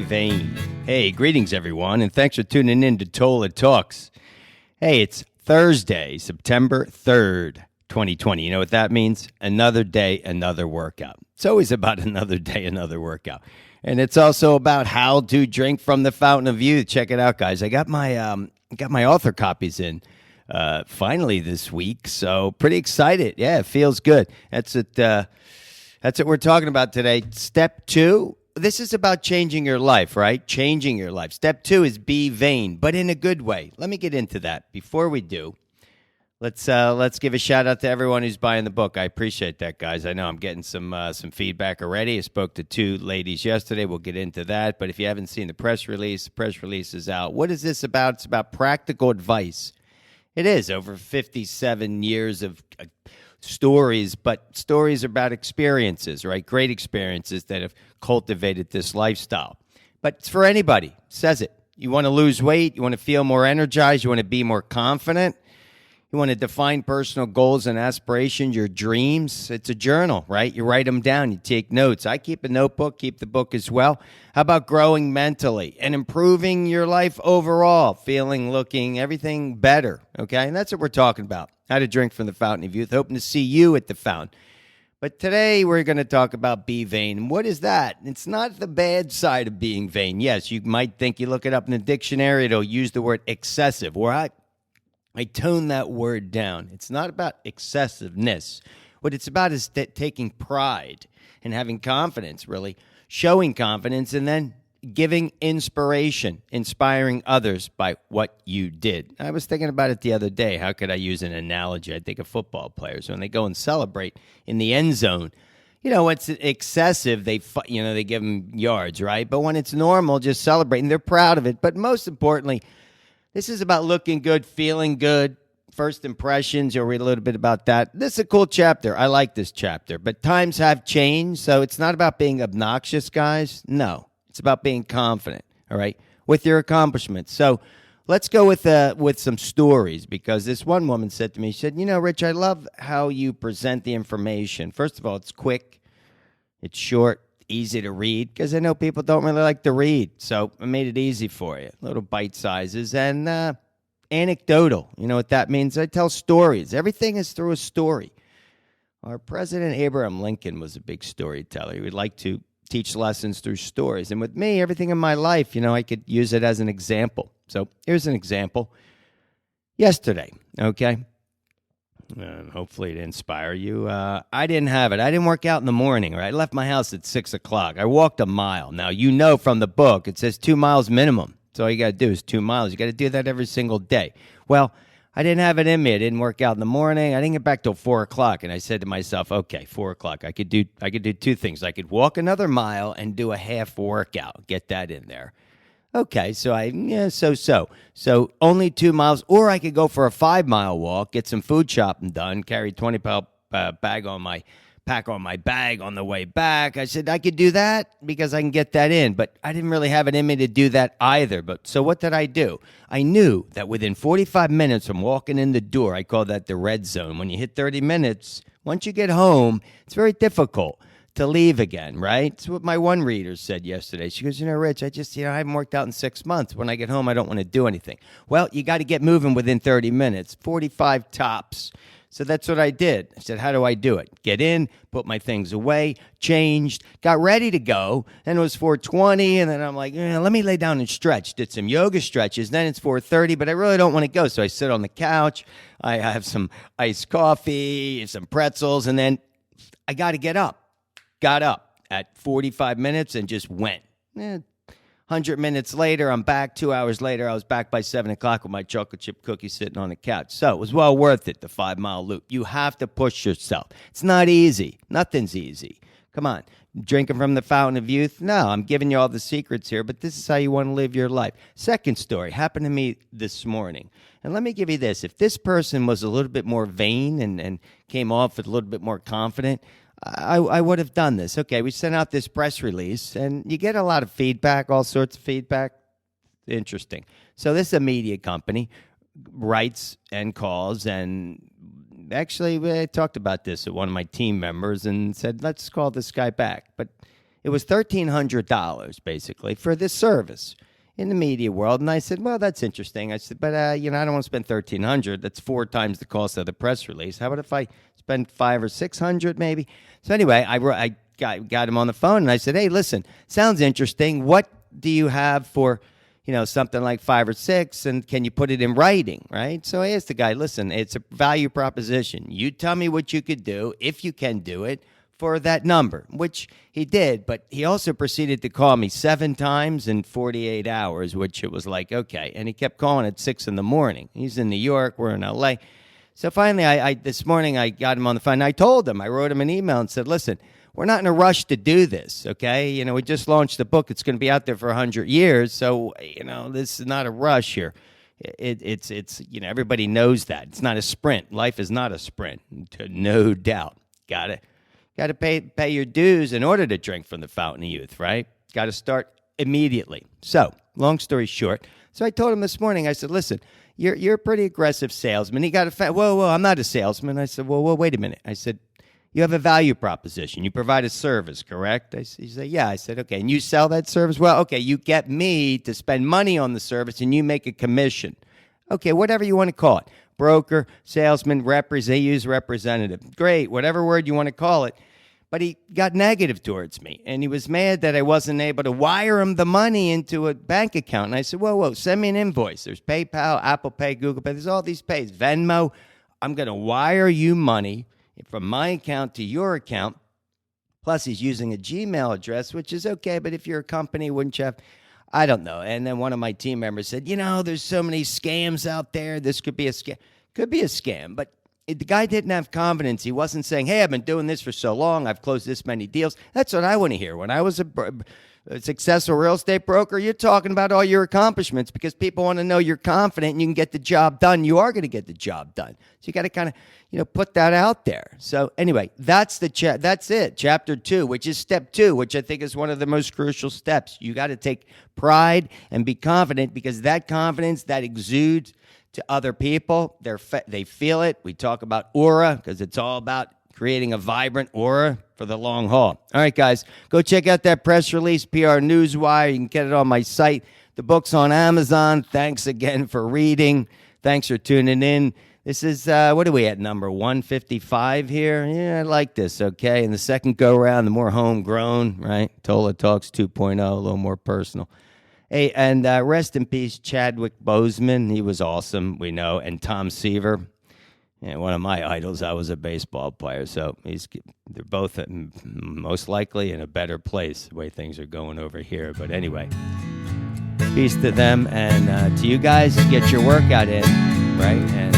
vain. Hey, greetings everyone, and thanks for tuning in to Tola Talks. Hey, it's Thursday, September 3rd, 2020. You know what that means? Another day, another workout. It's always about another day, another workout. And it's also about how to drink from the fountain of youth. Check it out, guys. I got my author copies in finally this week, so pretty excited. Yeah, it feels good. That's what we're talking about today. Step 2. This is about changing your life, right? Changing your life. Step 2 is be vain, but in a good way. Let me get into that. Before we do, let's give a shout out to everyone who's buying the book. I appreciate that, guys. I know I'm getting some feedback already. I spoke to 2 ladies yesterday. We'll get into that. But if you haven't seen the press release is out. What is this about? It's about practical advice. It is over 57 years of stories, but stories about experiences, right? Great experiences that have cultivated this lifestyle. But it's for anybody. It says it. You want to lose weight. You want to feel more energized. You want to be more confident. You want to define personal goals and aspirations, your dreams. It's a journal, right? You write them down. You take notes. I keep a notebook, keep the book as well. How about growing mentally and improving your life overall, feeling, looking, everything better, okay? And that's what we're talking about, how to drink from the fountain of youth. Hoping to see you at the fountain. But today we're going to talk about be vain. What is that? It's not the bad side of being vain. Yes, you might think, you look it up in the dictionary, it'll use the word excessive, or I tone that word down. It's not about excessiveness. What it's about is taking pride and having confidence, really, showing confidence, and then giving inspiration, inspiring others by what you did. I was thinking about it the other day. How could I use an analogy? I think of football players when they go and celebrate in the end zone. You know, it's excessive. They give them yards, right? But when it's normal, just celebrating, they're proud of it. But most importantly, this is about looking good, feeling good, first impressions. You'll read a little bit about that. This is a cool chapter. I like this chapter. But times have changed, so it's not about being obnoxious, guys. No, it's about being confident, all right, with your accomplishments. So let's go with some stories, because this one woman said to me, she said, Rich, I love how you present the information. First of all, it's quick, it's short, easy to read, because I know people don't really like to read. So I made it easy for you. Little bite sizes and anecdotal. You know what that means? I tell stories. Everything is through a story. Our President Abraham Lincoln was a big storyteller. He would like to teach lessons through stories. And with me, everything in my life, I could use it as an example. So here's an example. Yesterday, okay? And hopefully it inspire you. I didn't have it. I didn't work out in the morning, right? I left my house at 6 o'clock. I walked a mile. Now, from the book, it says 2 miles minimum. So all you got to do is 2 miles. You got to do that every single day. Well, I didn't have it in me. I didn't work out in the morning. I didn't get back till 4 o'clock. And I said to myself, okay, 4 o'clock. I could do 2 things. I could walk another mile and do a half workout. Get that in there. Okay, so So only 2 miles, or I could go for a 5-mile walk, get some food shopping done, carry 20-pound pack on my bag on the way back. I said I could do that because I can get that in, but I didn't really have it in me to do that either. But so what did I do? I knew that within 45 minutes from walking in the door, I call that the red zone. When you hit 30 minutes, once you get home, it's very difficult to leave again, right? It's what my one reader said yesterday. She goes, Rich, I haven't worked out in 6 months. When I get home, I don't want to do anything. Well, you got to get moving within 30 minutes, 45 tops. So that's what I did. I said, how do I do it? Get in, put my things away, changed, got ready to go. Then it was 4:20, and then I'm like, let me lay down and stretch. Did some yoga stretches. Then it's 4:30, but I really don't want to go. So I sit on the couch. I have some iced coffee, some pretzels, and then I got to get up. Got up at 45 minutes and just went. 100 minutes later, I'm back. 2 hours later, I was back by 7 o'clock with my chocolate chip cookie sitting on the couch. So it was well worth it, the 5-mile loop. You have to push yourself. It's not easy. Nothing's easy. Come on. Drinking from the fountain of youth? No, I'm giving you all the secrets here, but this is how you want to live your life. Second story happened to me this morning. And let me give you this. If this person was a little bit more vain and came off with a little bit more confident, I would have done this. Okay, we sent out this press release, and you get a lot of feedback, all sorts of feedback. Interesting. So this is a media company, writes and calls, and actually I talked about this with one of my team members and said, let's call this guy back. But It was $1,300 basically for this service in the media world. And I said, well, that's interesting. I said, but I don't want to spend $1,300. That's 4 times the cost of the press release. How about if I spend $500 or $600 maybe? So anyway, I got him on the phone and I said, hey, listen, sounds interesting. What do you have for, something like 5 or 6, and can you put it in writing, right? So I asked the guy, listen, it's a value proposition. You tell me what you could do, if you can do it, for that number, which he did, but he also proceeded to call me 7 times in 48 hours, which it was like, okay, and he kept calling at 6 in the morning. He's in New York, we're in LA. So finally, I this morning, I got him on the phone, and I told him, I wrote him an email and said, listen, we're not in a rush to do this, okay? We just launched the book. It's going to be out there for 100 years, so, this is not a rush here. It's everybody knows that. It's not a sprint. Life is not a sprint, no doubt. Got to pay your dues in order to drink from the fountain of youth, right? Got to start immediately. So, long story short, so I told him this morning, I said, listen, you're a pretty aggressive salesman. He got whoa, I'm not a salesman. I said, well, wait a minute. I said, you have a value proposition. You provide a service, correct? He said, yeah. I said, okay, and you sell that service? Well, okay, you get me to spend money on the service, and you make a commission. Okay, whatever you want to call it. Broker, salesman, representative. Great, whatever word you want to call it. But he got negative towards me, and he was mad that I wasn't able to wire him the money into a bank account. And I said, whoa, send me an invoice. There's PayPal, Apple Pay, Google Pay. There's all these pays. Venmo. I'm going to wire you money from my account to your account. Plus, he's using a Gmail address, which is okay. But if you're a company, wouldn't you have? I don't know. And then one of my team members said, there's so many scams out there. This could be a scam. Could be a scam. But the guy didn't have confidence. He wasn't saying, hey, I've been doing this for so long. I've closed this many deals. That's what I want to hear. When I was a successful real estate broker, you're talking about all your accomplishments because people want to know you're confident and you can get the job done. You are going to get the job done. So you got to kind of, put that out there. So anyway, that's it. Chapter 2, which is step 2, which I think is one of the most crucial steps. You got to take pride and be confident because that confidence that exudes to other people, they feel it. We talk about aura because it's all about creating a vibrant aura for the long haul. All right, guys, go check out that press release, PR Newswire. You can get it on my site. The book's on Amazon. Thanks again for reading. Thanks for tuning in. This is, what are we at, number 155 here? Yeah, I like this, okay? And the second go-around, the more homegrown, right? Tola Talks 2.0, a little more personal. Hey, and rest in peace, Chadwick Boseman. He was awesome, we know. And Tom Seaver, one of my idols. I was a baseball player, so they're both most likely in a better place the way things are going over here. But anyway, peace to them, and to you guys, get your workout in, right? And